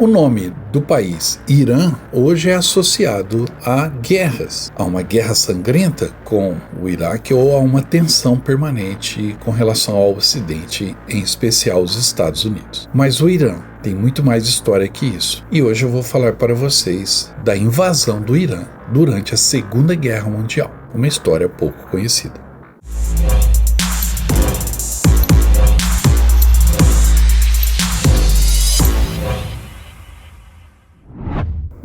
O nome do país Irã hoje é associado a guerras, a uma guerra sangrenta com o Iraque ou a uma tensão permanente com relação ao Ocidente, em especial os Estados Unidos. Mas o Irã tem muito mais história que isso. E hoje eu vou falar para vocês da invasão do Irã durante a Segunda Guerra Mundial, uma história pouco conhecida.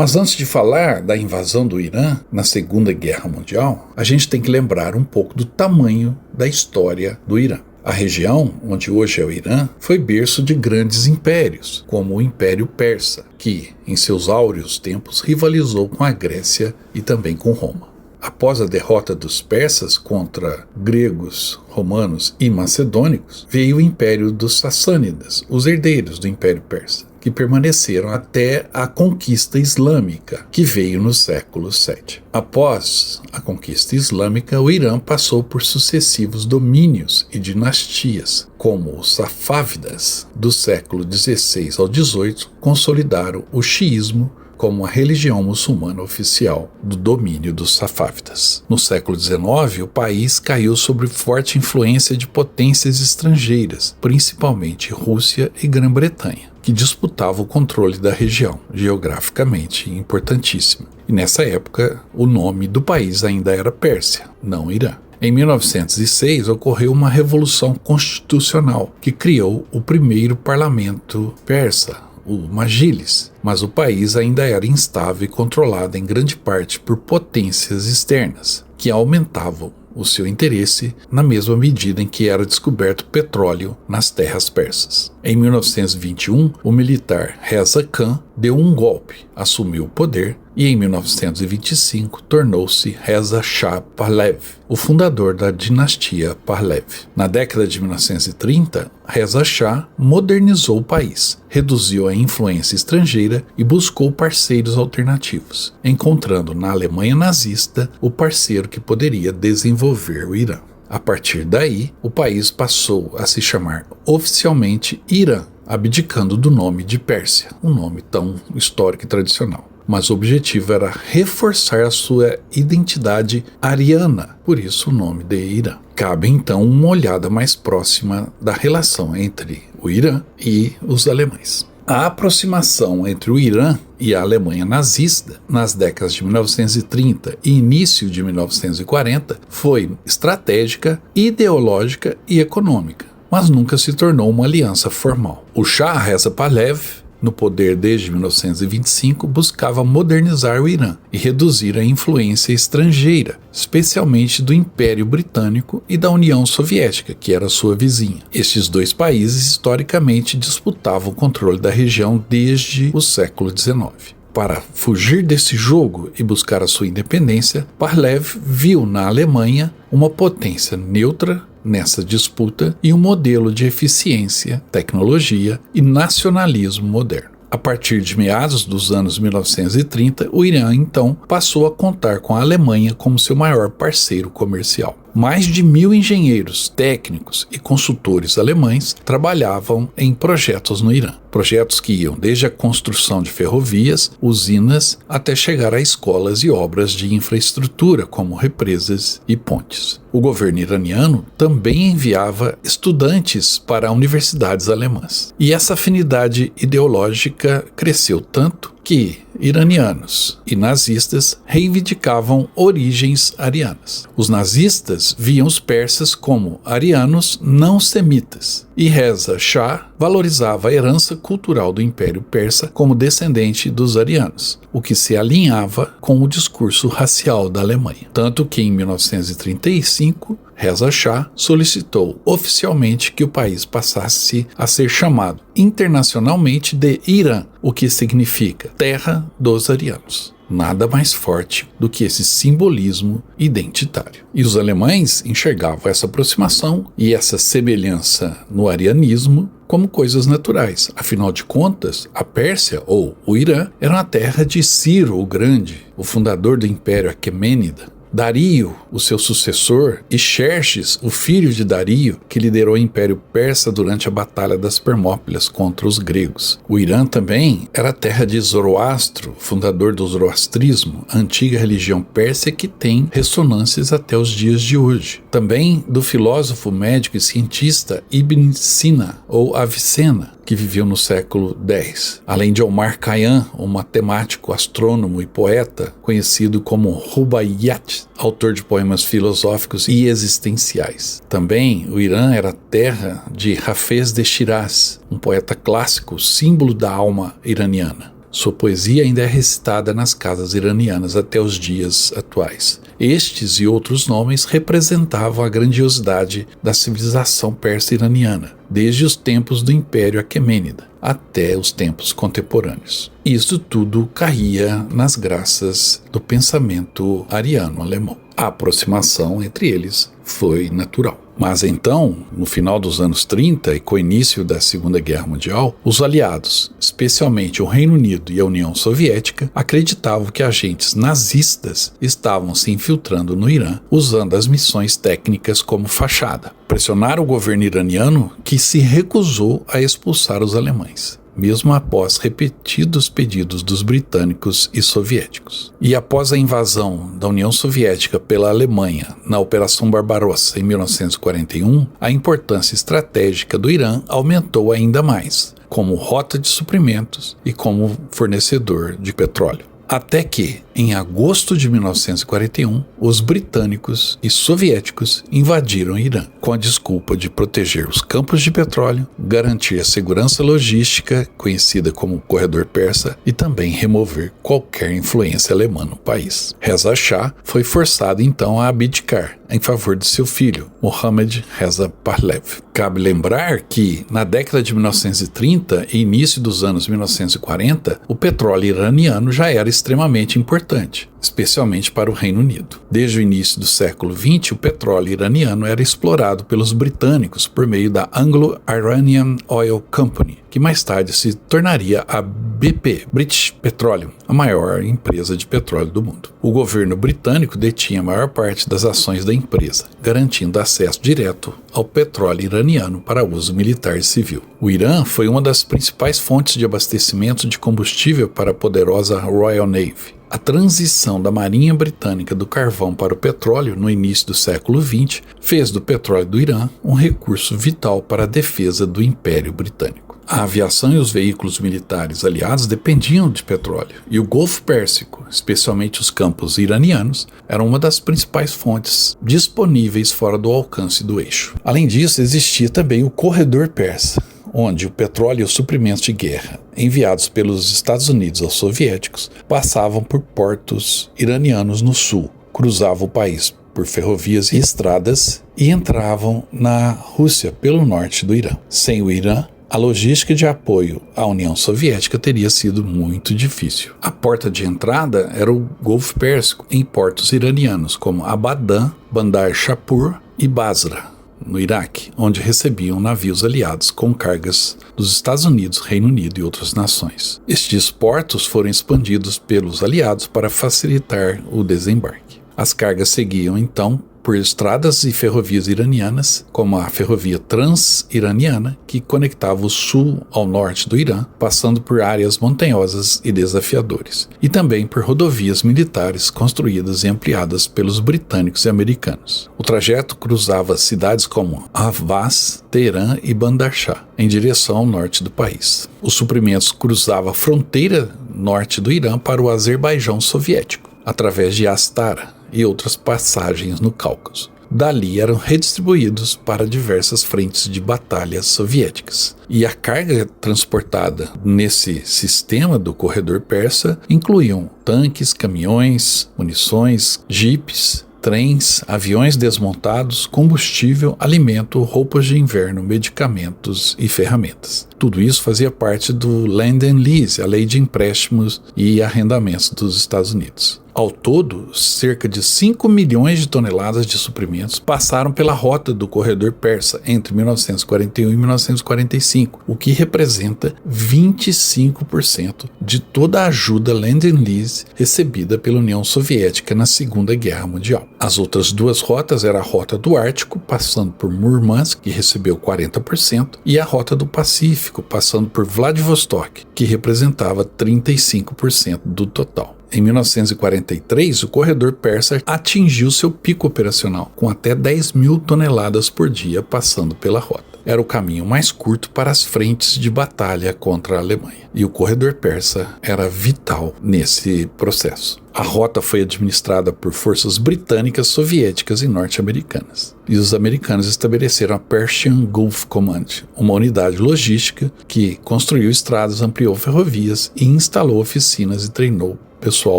Mas antes de falar da invasão do Irã na Segunda Guerra Mundial, a gente tem que lembrar um pouco do tamanho da história do Irã. A região, onde hoje é o Irã, foi berço de grandes impérios, como o Império Persa, que, em seus áureos tempos, rivalizou com a Grécia e também com Roma. Após a derrota dos persas contra gregos, romanos e macedônicos, veio o Império dos Sassânidas, os herdeiros do Império Persa, que permaneceram até a conquista islâmica, que veio no século VII. Após a conquista islâmica, o Irã passou por sucessivos domínios e dinastias, como os Safávidas, do século XVI ao XVIII, consolidaram o xiismo como a religião muçulmana oficial do domínio dos Safávidas. No século XIX, o país caiu sob forte influência de potências estrangeiras, principalmente Rússia e Grã-Bretanha, que disputavam o controle da região, geograficamente importantíssima. E nessa época, o nome do país ainda era Pérsia, não Irã. Em 1906, ocorreu uma revolução constitucional que criou o primeiro parlamento persa, o Majlis, mas o país ainda era instável e controlado em grande parte por potências externas, que aumentavam o seu interesse na mesma medida em que era descoberto petróleo nas terras persas. Em 1921, o militar Reza Khan deu um golpe, assumiu o poder e em 1925 tornou-se Reza Shah Pahlavi, o fundador da dinastia Pahlavi. Na década de 1930, Reza Shah modernizou o país, reduziu a influência estrangeira e buscou parceiros alternativos, encontrando na Alemanha nazista o parceiro que poderia desenvolver o Irã. A partir daí, o país passou a se chamar oficialmente Irã, abdicando do nome de Pérsia, um nome tão histórico e tradicional. Mas o objetivo era reforçar a sua identidade ariana, por isso o nome de Irã. Cabe então uma olhada mais próxima da relação entre o Irã e os alemães. A aproximação entre o Irã e a Alemanha nazista nas décadas de 1930 e início de 1940 foi estratégica, ideológica e econômica, mas nunca se tornou uma aliança formal. O Shah Reza Pahlavi, no poder desde 1925, buscava modernizar o Irã e reduzir a influência estrangeira, especialmente do Império Britânico e da União Soviética, que era sua vizinha. Estes dois países historicamente disputavam o controle da região desde o século XIX. Para fugir desse jogo e buscar a sua independência, Pahlavi viu na Alemanha uma potência neutra nessa disputa e um modelo de eficiência, tecnologia e nacionalismo moderno. A partir de meados dos anos 1930, o Irã então passou a contar com a Alemanha como seu maior parceiro comercial. Mais de 1.000 engenheiros, técnicos e consultores alemães trabalhavam em projetos no Irã. Projetos que iam desde a construção de ferrovias, usinas, até chegar a escolas e obras de infraestrutura, como represas e pontes. O governo iraniano também enviava estudantes para universidades alemãs. E essa afinidade ideológica cresceu tanto que iranianos e nazistas reivindicavam origens arianas. Os nazistas viam os persas como arianos não semitas, e Reza Shah valorizava a herança cultural do Império Persa como descendente dos arianos, o que se alinhava com o discurso racial da Alemanha. Tanto que em 1935, Reza Shah solicitou oficialmente que o país passasse a ser chamado internacionalmente de Irã, o que significa terra dos arianos. Nada mais forte do que esse simbolismo identitário. E os alemães enxergavam essa aproximação e essa semelhança no arianismo como coisas naturais. Afinal de contas, a Pérsia, ou o Irã, era uma terra de Ciro o Grande, o fundador do Império Aquemênida. Dario, o seu sucessor, e Xerxes, o filho de Dario, que liderou o Império Persa durante a Batalha das Termópilas contra os gregos. O Irã também era terra de Zoroastro, fundador do zoroastrismo, a antiga religião pérsia que tem ressonâncias até os dias de hoje. Também do filósofo, médico e cientista Ibn Sina, ou Avicena, que viveu no século X, além de Omar Khayyam, um matemático, astrônomo e poeta conhecido como Rubaiyat, autor de poemas filosóficos e existenciais. Também o Irã era terra de Hafez de Shiraz, um poeta clássico, símbolo da alma iraniana. Sua poesia ainda é recitada nas casas iranianas até os dias atuais. Estes e outros nomes representavam a grandiosidade da civilização persa-iraniana, desde os tempos do Império Aquemênida até os tempos contemporâneos. Isso tudo caía nas graças do pensamento ariano-alemão. A aproximação entre eles foi natural. Mas então, no final dos anos 30 e com o início da Segunda Guerra Mundial, os aliados, especialmente o Reino Unido e a União Soviética, acreditavam que agentes nazistas estavam se infiltrando no Irã, usando as missões técnicas como fachada. Pressionaram o governo iraniano, que se recusou a expulsar os alemães, mesmo após repetidos pedidos dos britânicos e soviéticos. E após a invasão da União Soviética pela Alemanha na Operação Barbarossa em 1941, a importância estratégica do Irã aumentou ainda mais, como rota de suprimentos e como fornecedor de petróleo. Até que, em agosto de 1941, os britânicos e soviéticos invadiram o Irã, com a desculpa de proteger os campos de petróleo, garantir a segurança logística, conhecida como Corredor Persa, e também remover qualquer influência alemã no país. Reza Shah foi forçado então a abdicar em favor de seu filho, Mohammad Reza Pahlavi. Cabe lembrar que, na década de 1930 e início dos anos 1940, o petróleo iraniano já era extremamente importante, especialmente para o Reino Unido. Desde o início do século XX, o petróleo iraniano era explorado pelos britânicos por meio da Anglo-Iranian Oil Company, que mais tarde se tornaria a BP, British Petroleum, a maior empresa de petróleo do mundo. O governo britânico detinha a maior parte das ações da empresa, garantindo acesso direto ao petróleo iraniano para uso militar e civil. O Irã foi uma das principais fontes de abastecimento de combustível para a poderosa Royal Navy. A transição da Marinha Britânica do carvão para o petróleo no início do século XX fez do petróleo do Irã um recurso vital para a defesa do Império Britânico. A aviação e os veículos militares aliados dependiam de petróleo, e o Golfo Pérsico, especialmente os campos iranianos, eram uma das principais fontes disponíveis fora do alcance do eixo. Além disso, existia também o Corredor Persa, onde o petróleo e os suprimentos de guerra enviados pelos Estados Unidos aos soviéticos passavam por portos iranianos no sul, cruzavam o país por ferrovias e estradas e entravam na Rússia pelo norte do Irã. Sem o Irã, a logística de apoio à União Soviética teria sido muito difícil. A porta de entrada era o Golfo Pérsico, em portos iranianos como Abadan, Bandar Shapur e Basra, no Iraque, onde recebiam navios aliados com cargas dos Estados Unidos, Reino Unido e outras nações. Estes portos foram expandidos pelos aliados para facilitar o desembarque. As cargas seguiam, então, por estradas e ferrovias iranianas, como a ferrovia Trans-Iraniana, que conectava o sul ao norte do Irã, passando por áreas montanhosas e desafiadoras, e também por rodovias militares construídas e ampliadas pelos britânicos e americanos. O trajeto cruzava cidades como Ahvaz, Teherã e Bandar Shah, em direção ao norte do país. Os suprimentos cruzavam a fronteira norte do Irã para o Azerbaijão soviético, através de Astara e outras passagens no Cáucaso. Dali eram redistribuídos para diversas frentes de batalhas soviéticas. E a carga transportada nesse sistema do corredor persa incluíam tanques, caminhões, munições, jipes, trens, aviões desmontados, combustível, alimento, roupas de inverno, medicamentos e ferramentas. Tudo isso fazia parte do Land and Lease, a lei de empréstimos e arrendamentos dos Estados Unidos. Ao todo, cerca de 5 milhões de toneladas de suprimentos passaram pela rota do corredor persa entre 1941 e 1945, o que representa 25% de toda a ajuda Lend-Lease recebida pela União Soviética na Segunda Guerra Mundial. As outras duas rotas eram a Rota do Ártico, passando por Murmansk, que recebeu 40%, e a Rota do Pacífico, passando por Vladivostok, que representava 35% do total. Em 1943, o corredor persa atingiu seu pico operacional, com até 10 mil toneladas por dia passando pela rota. Era o caminho mais curto para as frentes de batalha contra a Alemanha, e o corredor persa era vital nesse processo. A rota foi administrada por forças britânicas, soviéticas e norte-americanas. E os americanos estabeleceram a Persian Gulf Command, uma unidade logística que construiu estradas, ampliou ferrovias e instalou oficinas e treinou pessoal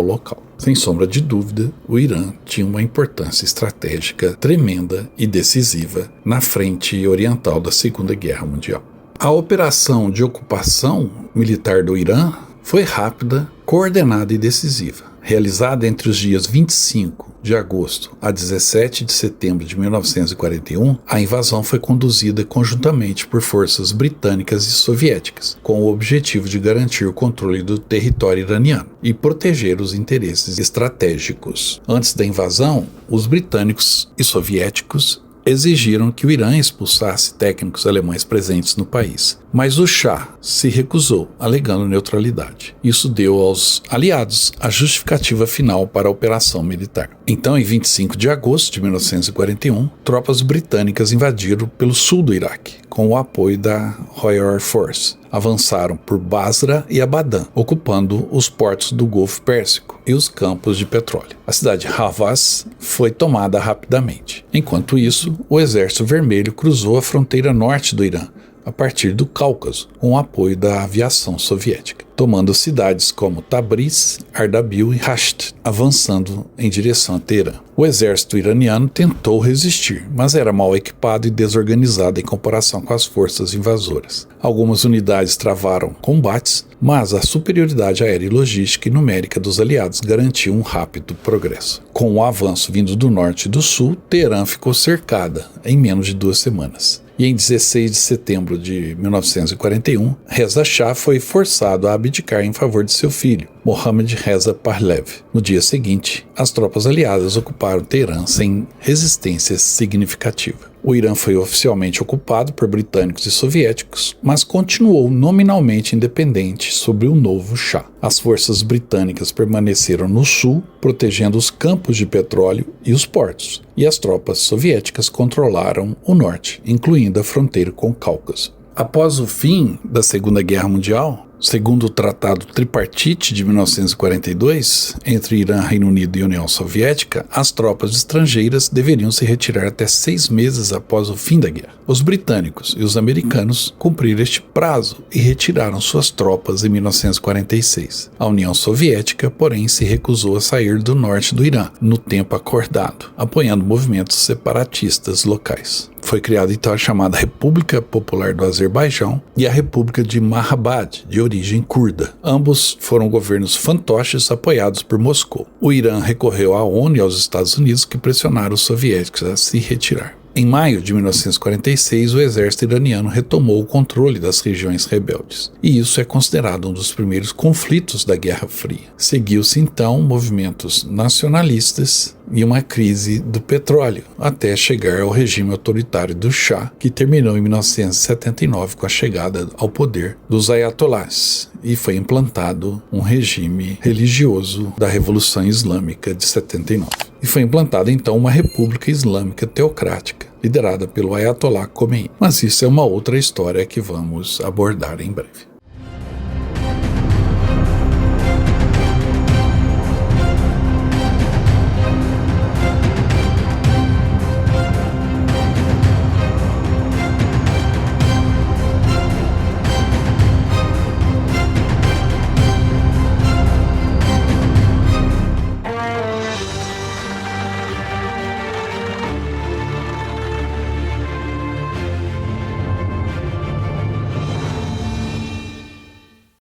local. Sem sombra de dúvida, o Irã tinha uma importância estratégica tremenda e decisiva na frente oriental da Segunda Guerra Mundial. A operação de ocupação militar do Irã foi rápida, coordenada e decisiva. Realizada entre os dias 25 de agosto a 17 de setembro de 1941, a invasão foi conduzida conjuntamente por forças britânicas e soviéticas, com o objetivo de garantir o controle do território iraniano e proteger os interesses estratégicos. Antes da invasão, os britânicos e soviéticos exigiram que o Irã expulsasse técnicos alemães presentes no país, mas o Shah se recusou, alegando neutralidade. Isso deu aos aliados a justificativa final para a operação militar. Então, em 25 de agosto de 1941, tropas britânicas invadiram pelo sul do Iraque, com o apoio da Royal Air Force. Avançaram por Basra e Abadan, ocupando os portos do Golfo Pérsico e os campos de petróleo. A cidade de Havas foi tomada rapidamente. Enquanto isso, o Exército Vermelho cruzou a fronteira norte do Irã, a partir do Cáucaso, com o apoio da aviação soviética, tomando cidades como Tabriz, Ardabil e Rasht, avançando em direção a Teherã. O exército iraniano tentou resistir, mas era mal equipado e desorganizado em comparação com as forças invasoras. Algumas unidades travaram combates, mas a superioridade aérea e logística e numérica dos aliados garantiu um rápido progresso. Com o avanço vindo do norte e do sul, Teherã ficou cercada em menos de 2 semanas. E em 16 de setembro de 1941, Reza Shah foi forçado a abdicar em favor de seu filho, Mohammad Reza Pahlavi. No dia seguinte, as tropas aliadas ocuparam Teherã sem resistência significativa. O Irã foi oficialmente ocupado por britânicos e soviéticos, mas continuou nominalmente independente sob o novo Shah. As forças britânicas permaneceram no sul, protegendo os campos de petróleo e os portos, e as tropas soviéticas controlaram o norte, incluindo a fronteira com o Cáucaso. Após o fim da Segunda Guerra Mundial, segundo o Tratado Tripartite de 1942, entre Irã, Reino Unido e União Soviética, as tropas estrangeiras deveriam se retirar até 6 meses após o fim da guerra. Os britânicos e os americanos cumpriram este prazo e retiraram suas tropas em 1946. A União Soviética, porém, se recusou a sair do norte do Irã no tempo acordado, apoiando movimentos separatistas locais. Foi criada então a chamada República Popular do Azerbaijão e a República de Mahabad, de origem curda. Ambos foram governos fantoches apoiados por Moscou. O Irã recorreu à ONU e aos Estados Unidos, que pressionaram os soviéticos a se retirar. Em maio de 1946, o exército iraniano retomou o controle das regiões rebeldes, e isso é considerado um dos primeiros conflitos da Guerra Fria. Seguiu-se então movimentos nacionalistas e uma crise do petróleo, até chegar ao regime autoritário do Shah, que terminou em 1979 com a chegada ao poder dos ayatolás, e foi implantado um regime religioso da Revolução Islâmica de 79. E foi implantada então uma república islâmica teocrática, liderada pelo Ayatollah Khomeini. Mas isso é uma outra história que vamos abordar em breve.